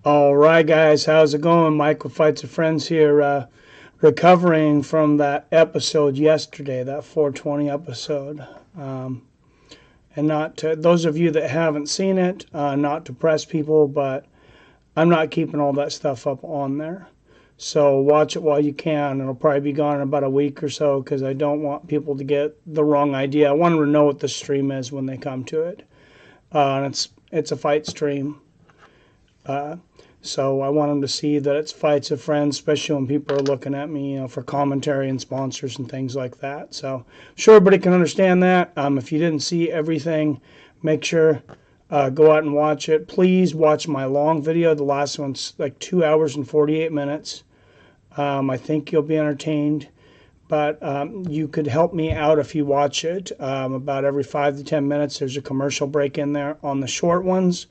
All right, guys, how's it going? Michael Fights with Friends here, recovering from that episode yesterday, that 420 episode. And not to those of you that haven't seen it, not to press people, but I'm not keeping all that stuff up on there. So watch it while you can. It'll probably be gone in about a week or so because I don't want people to get the wrong idea. I want them to know what the stream is when they come to it. And it's a fight stream. So I want them to see that it's Fights of Friends, especially when people are looking at me, for commentary and sponsors and things like that. So I'm sure everybody can understand that. If you didn't see everything, make sure go out and watch it. Please watch my long video. The last one's like 2 hours and 48 minutes. I think you'll be entertained. But you could help me out if you watch it. About every 5 to 10 minutes, there's a commercial break in there. On the short ones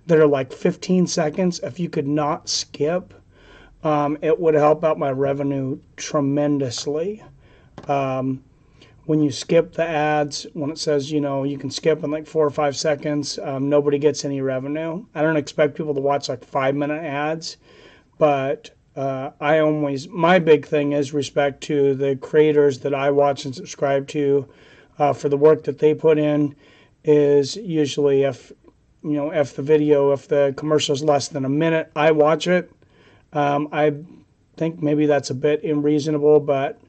that are like 15 seconds, if you could not skip, it would help out my revenue tremendously. When you skip the ads, when it says, you can skip in like 4 or 5 seconds, nobody gets any revenue. I don't expect people to watch like 5-minute ads, but my big thing is respect to the creators that I watch and subscribe to for the work that they put in. Is usually if the commercial is less than a minute, I watch it. I think maybe that's a bit unreasonable, but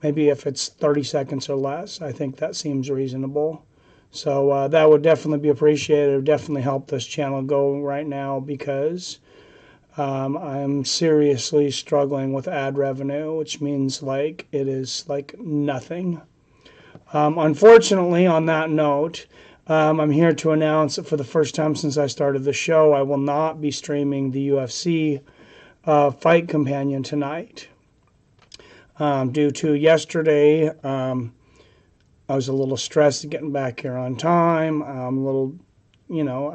maybe if it's 30 seconds or less, I think that seems reasonable. So that would definitely be appreciated. It would definitely help this channel go right now because I'm seriously struggling with ad revenue, which means like it is like nothing. Unfortunately, on that note, I'm here to announce that for the first time since I started the show, I will not be streaming the UFC Fight Companion tonight. Due to yesterday, I was a little stressed getting back here on time. I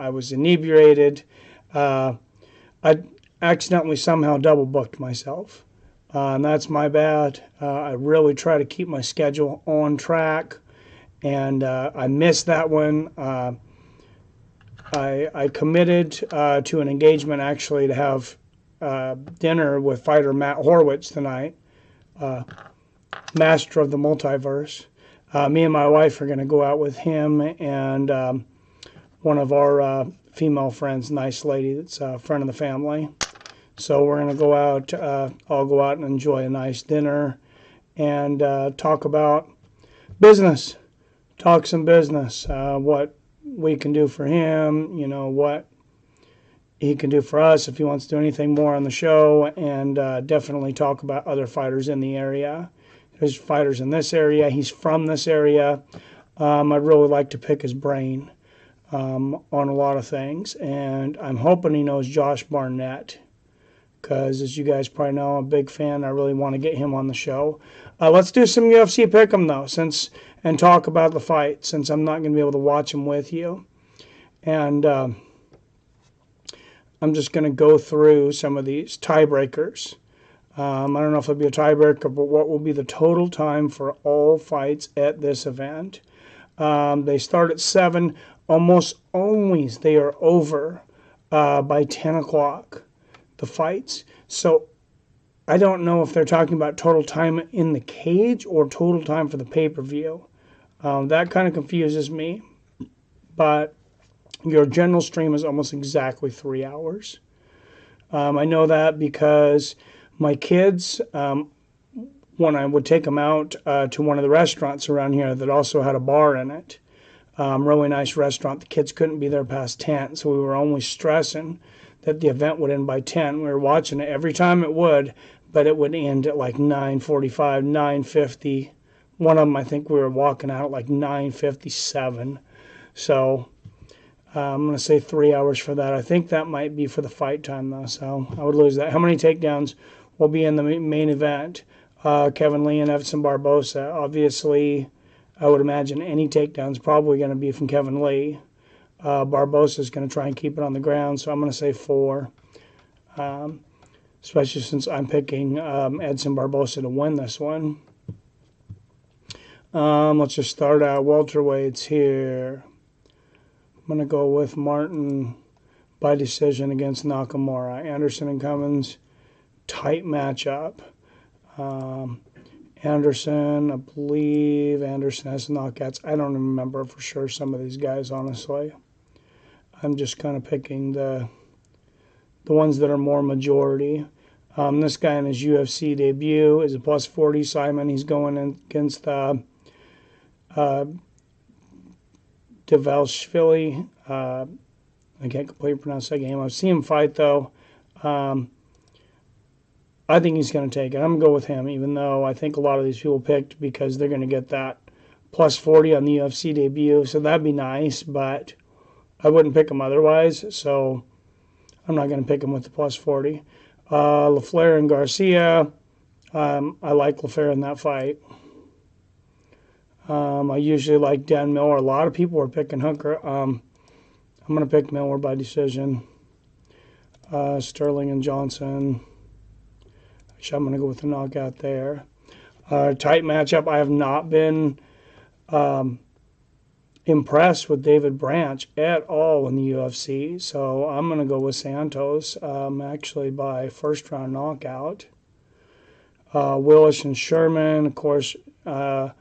was inebriated. I accidentally somehow double booked myself. And that's my bad. I really try to keep my schedule on track. And I missed that one. I committed to an engagement actually to have dinner with fighter Matt Horwitz tonight, master of the multiverse. Me and my wife are going to go out with him and one of our female friends, nice lady that's a friend of the family. So we're going to go out, I'll go out and enjoy a nice dinner and talk about business. Talk some business, what we can do for him, what he can do for us if he wants to do anything more on the show, and definitely talk about other fighters in the area. There's fighters in this area. He's from this area. I'd really like to pick his brain on a lot of things, and I'm hoping he knows Josh Barnett because, as you guys probably know, I'm a big fan. I really want to get him on the show. Let's do some UFC Pick'em, though, and talk about the fight, since I'm not going to be able to watch them with you. And I'm just going to go through some of these tiebreakers. I don't know if it'll be a tiebreaker, but what will be the total time for all fights at this event? They start at 7. Almost always they are over by 10 o'clock, the fights. So I don't know if they're talking about total time in the cage or total time for the pay-per-view. That kind of confuses me. But your general stream is almost exactly 3 hours. I know that because my kids, when I would take them out to one of the restaurants around here that also had a bar in it, really nice restaurant, the kids couldn't be there past 10, so we were always stressing that the event would end by 10. We were watching it every time it would, but it would end at like 9:45, 9:50. One of them, I think we were walking out at like 9:57. So I'm going to say 3 hours for that. I think that might be for the fight time, though, so I would lose that. How many takedowns will be in the main event? Kevin Lee and Edson Barboza. Obviously, I would imagine any takedown's probably going to be from Kevin Lee. Barboza is going to try and keep it on the ground, so I'm going to say 4. Especially since I'm picking Edson Barboza to win this one. Let's just start out welterweights here. I'm going to go with Martin by decision against Nakamura. Anderson and Cummins, tight matchup. Anderson, I believe Anderson has knockouts. I don't remember for sure some of these guys, honestly. I'm just kind of picking the ones that are more majority. This guy in his UFC debut is a plus 40 Simon. He's going in against Develshvili. I can't completely pronounce that game. I've seen him fight, though. I think he's going to take it. I'm going to go with him, even though I think a lot of these people picked because they're going to get that plus 40 on the UFC debut. So that'd be nice, but I wouldn't pick him otherwise. So I'm not going to pick him with the plus 40. LaFleur and Garcia. I like LaFleur in that fight. I usually like Dan Miller. A lot of people are picking Hooker. I'm going to pick Miller by decision. Sterling and Johnson. Actually, I'm going to go with the knockout there. Tight matchup. I have not been impressed with David Branch at all in the UFC, so I'm going to go with Santos, actually by first round knockout. Willis and Sherman, of course. A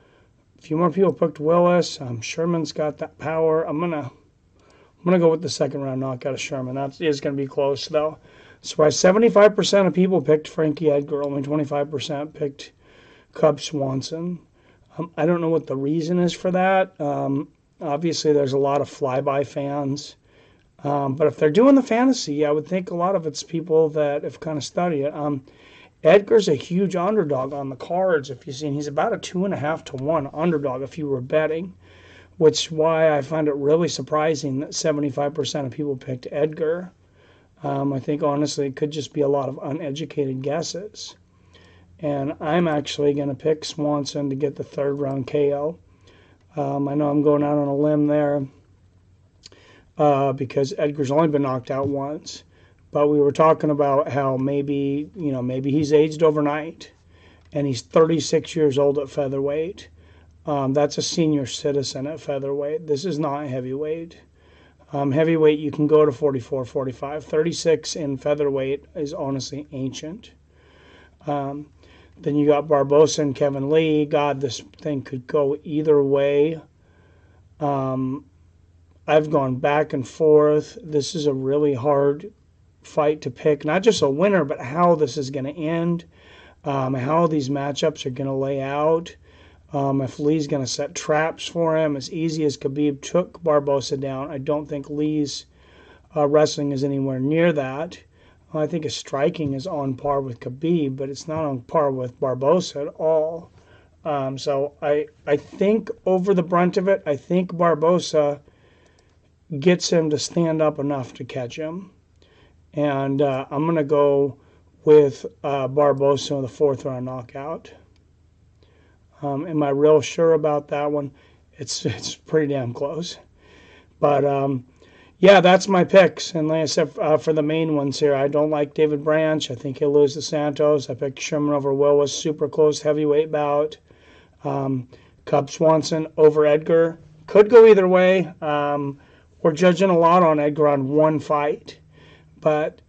few more people picked Willis. Sherman's got that power. I'm gonna go with the second round knockout of Sherman. That is going to be close, though. Surprised 75% of people picked Frankie Edgar. Only 25% picked Cub Swanson. I don't know what the reason is for that. Obviously, there's a lot of flyby fans. But if they're doing the fantasy, I would think a lot of it's people that have kind of studied it. Edgar's a huge underdog on the cards. If you've seen, he's about a 2.5 to 1 underdog if you were betting, which is why I find it really surprising that 75% of people picked Edgar. I think, honestly, it could just be a lot of uneducated guesses. And I'm actually going to pick Swanson to get the third round KO. I know I'm going out on a limb there because Edgar's only been knocked out once. But we were talking about how maybe he's aged overnight, and he's 36 years old at featherweight. That's a senior citizen at featherweight. This is not heavyweight. Heavyweight, you can go to 44, 45. 36 in featherweight is honestly ancient. Then you got Barboza and Kevin Lee. God, this thing could go either way. I've gone back and forth. This is a really hard fight to pick. Not just a winner, but how this is going to end, how these matchups are going to lay out. If Lee's going to set traps for him, as easy as Khabib took Barboza down, I don't think Lee's wrestling is anywhere near that. I think his striking is on par with Khabib, but it's not on par with Barboza at all. So I think over the brunt of it, I think Barboza gets him to stand up enough to catch him. And I'm going to go with Barboza in the fourth round knockout. Am I real sure about that one? It's pretty damn close. But, yeah, that's my picks. And like I said, for the main ones here, I don't like David Branch. I think he'll lose to Santos. I picked Sherman over Willis. Super close heavyweight bout. Cub Swanson over Edgar. Could go either way. We're judging a lot on Edgar on one fight. But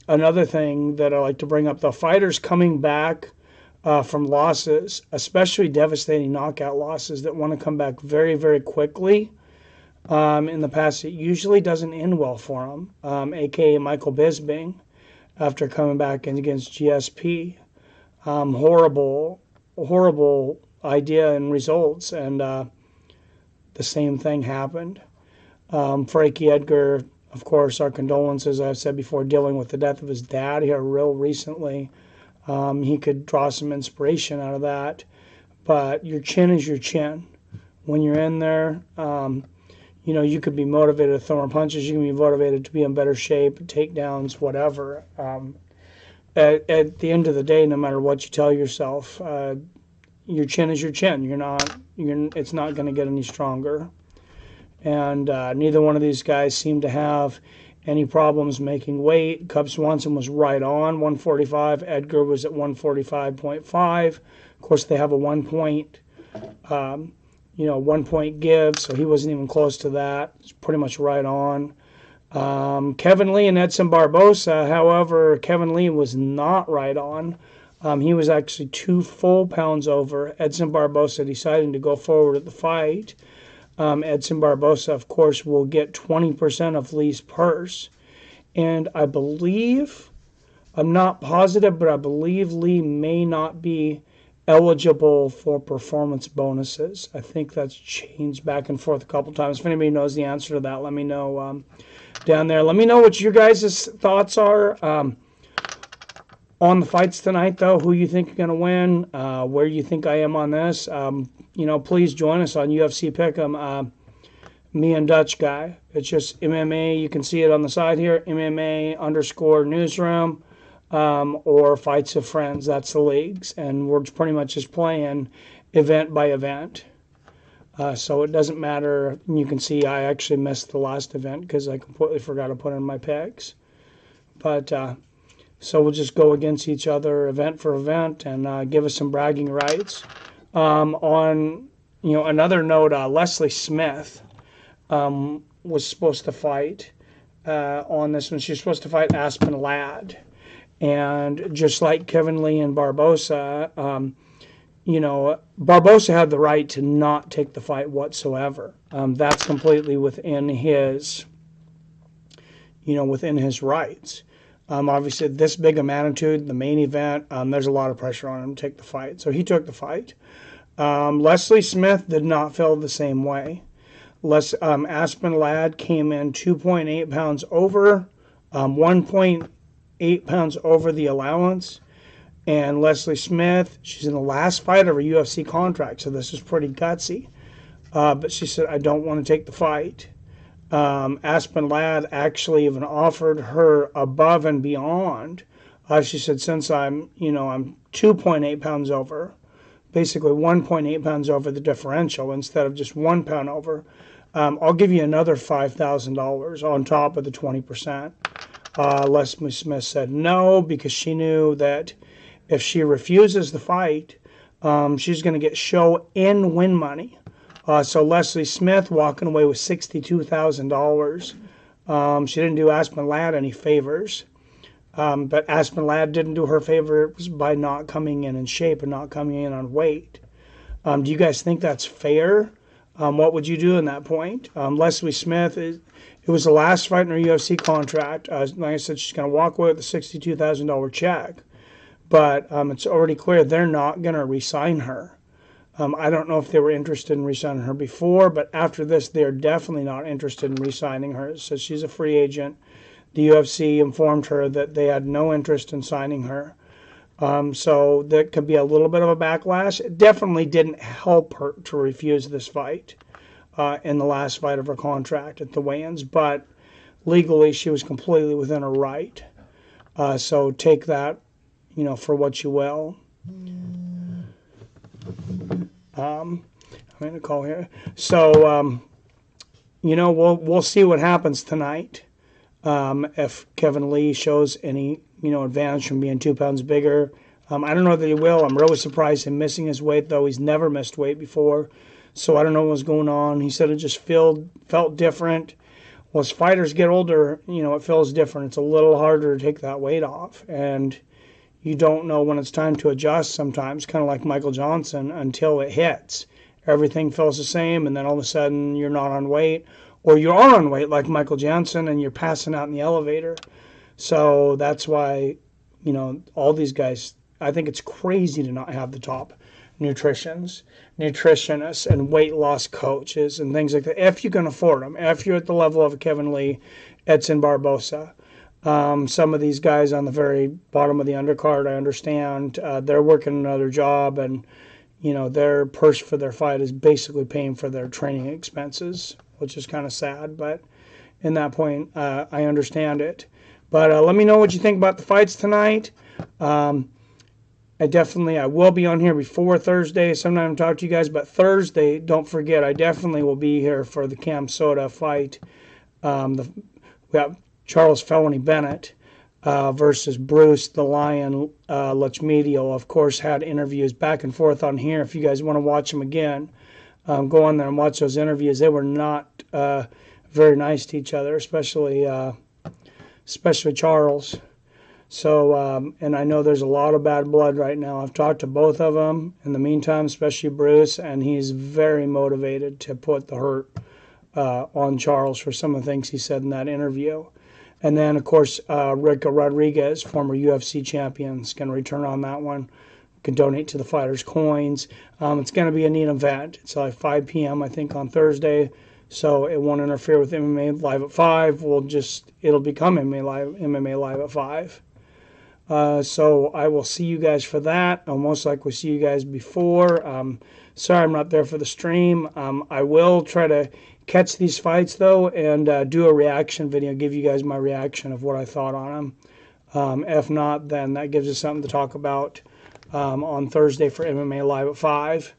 another thing that I like to bring up, the fighters coming back from losses, especially devastating knockout losses that want to come back very, very quickly. In the past, it usually doesn't end well for them, a.k.a. Michael Bisping, after coming back against GSP. Horrible idea and results, and the same thing happened. Frankie Edgar, of course, our condolences, I've said before, dealing with the death of his dad here real recently. He could draw some inspiration out of that. But your chin is your chin. When you're in there, you could be motivated to throw punches. You can be motivated to be in better shape, takedowns, whatever. At the end of the day, no matter what you tell yourself, your chin is your chin. It's not going to get any stronger. And neither one of these guys seem to have any problems making weight. Cub Swanson was right on 145. Edgar was at 145.5. Of course, they have a 1 point, 1 point give, so he wasn't even close to that. It's pretty much right on. Kevin Lee and Edson Barboza, however, Kevin Lee was not right on. He was actually 2 full pounds over. Edson Barboza deciding to go forward at the fight. Edson Barboza, of course, will get 20% of Lee's purse. And I believe, I'm not positive, but I believe Lee may not be eligible for performance bonuses. I think that's changed back and forth a couple times. If anybody knows the answer to that, let me know down there. Let me know what your guys' thoughts are on the fights tonight, though. Who you think are going to win? Where you think I am on this? Please join us on UFC Pick'em. Me and Dutch Guy. It's just MMA. You can see it on the side here. MMA_newsroom or Fights of Friends. That's the leagues. And we're pretty much just playing event by event. So it doesn't matter. You can see I actually missed the last event because I completely forgot to put in my picks. But so we'll just go against each other event for event and give us some bragging rights. On another note, Leslie Smith was supposed to fight on this one. She's supposed to fight Aspen Ladd. And just like Kevin Lee and Barboza, Barboza had the right to not take the fight whatsoever. That's completely within his rights. Obviously, this big a magnitude, the main event, there's a lot of pressure on him to take the fight. So he took the fight. Leslie Smith did not feel the same way. Aspen Ladd came in 2.8 pounds over, 1.8 pounds over the allowance. And Leslie Smith, she's in the last fight of her UFC contract, so this is pretty gutsy. But she said, I don't want to take the fight. Aspen Ladd actually even offered her above and beyond. She said, since I'm 2.8 pounds over, basically 1.8 pounds over the differential instead of just 1 pound over, I'll give you another $5,000 on top of the 20%. Leslie Smith said no because she knew that if she refuses the fight, she's going to get show and win money. So Leslie Smith walking away with $62,000. She didn't do Aspen Ladd any favors. But Aspen Ladd didn't do her favors by not coming in shape and not coming in on weight. Do you guys think that's fair? What would you do in that point? Leslie Smith, it was the last fight in her UFC contract. Like I said, she's going to walk away with a $62,000 check. But it's already clear they're not going to re-sign her. I don't know if they were interested in re-signing her before, but after this, they're definitely not interested in re-signing her. So she's a free agent. The UFC informed her that they had no interest in signing her. So there could be a little bit of a backlash. It definitely didn't help her to refuse this fight in the last fight of her contract at the weigh-ins, but legally she was completely within her right. So take that, for what you will. I'm going to call here. So, we'll see what happens tonight. If Kevin Lee shows any, advantage from being 2 pounds bigger. I don't know that he will. I'm really surprised him missing his weight, though. He's never missed weight before. So I don't know what's going on. He said it just felt different. Well, as fighters get older, it feels different. It's a little harder to take that weight off. And you don't know when it's time to adjust sometimes, kind of like Michael Johnson, until it hits. Everything feels the same, and then all of a sudden you're not on weight. Or you are on weight like Michael Johnson, and you're passing out in the elevator. So that's why, all these guys, I think it's crazy to not have the top nutritionists, and weight loss coaches and things like that, if you can afford them, if you're at the level of Kevin Lee, Edson Barboza. Some of these guys on the very bottom of the undercard, I understand, they're working another job, and, their purse for their fight is basically paying for their training expenses, which is kind of sad, but in that point, I understand it. But let me know what you think about the fights tonight. I will be on here before Thursday. Sometime I'll talk to you guys, but Thursday, don't forget, I definitely will be here for the Cam Soda fight. We have Charles Felony Bennett versus Bruce the Lion Lachmedio. Of course, had interviews back and forth on here. If you guys want to watch them again, go on there and watch those interviews. They were not very nice to each other, especially Charles. So, and I know there's a lot of bad blood right now. I've talked to both of them in the meantime, especially Bruce, and he's very motivated to put the hurt on Charles for some of the things he said in that interview. And then, of course, Rico Rodriguez, former UFC champion, is going to return on that one. Can donate to the fighters' coins. It's going to be a neat event. It's like 5 p.m. I think on Thursday, so it won't interfere with MMA Live at 5. It'll become MMA Live at 5. So I will see you guys for that. I'll most likely see you guys before. Sorry I'm not there for the stream. I will try to catch these fights though and do a reaction video, give you guys my reaction of what I thought on them. If not, then that gives us something to talk about on Thursday for MMA Live at 5.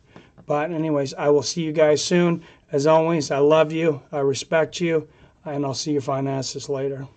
But anyways, I will see you guys soon. As always, I love you, I respect you, and I'll see you fine asses later.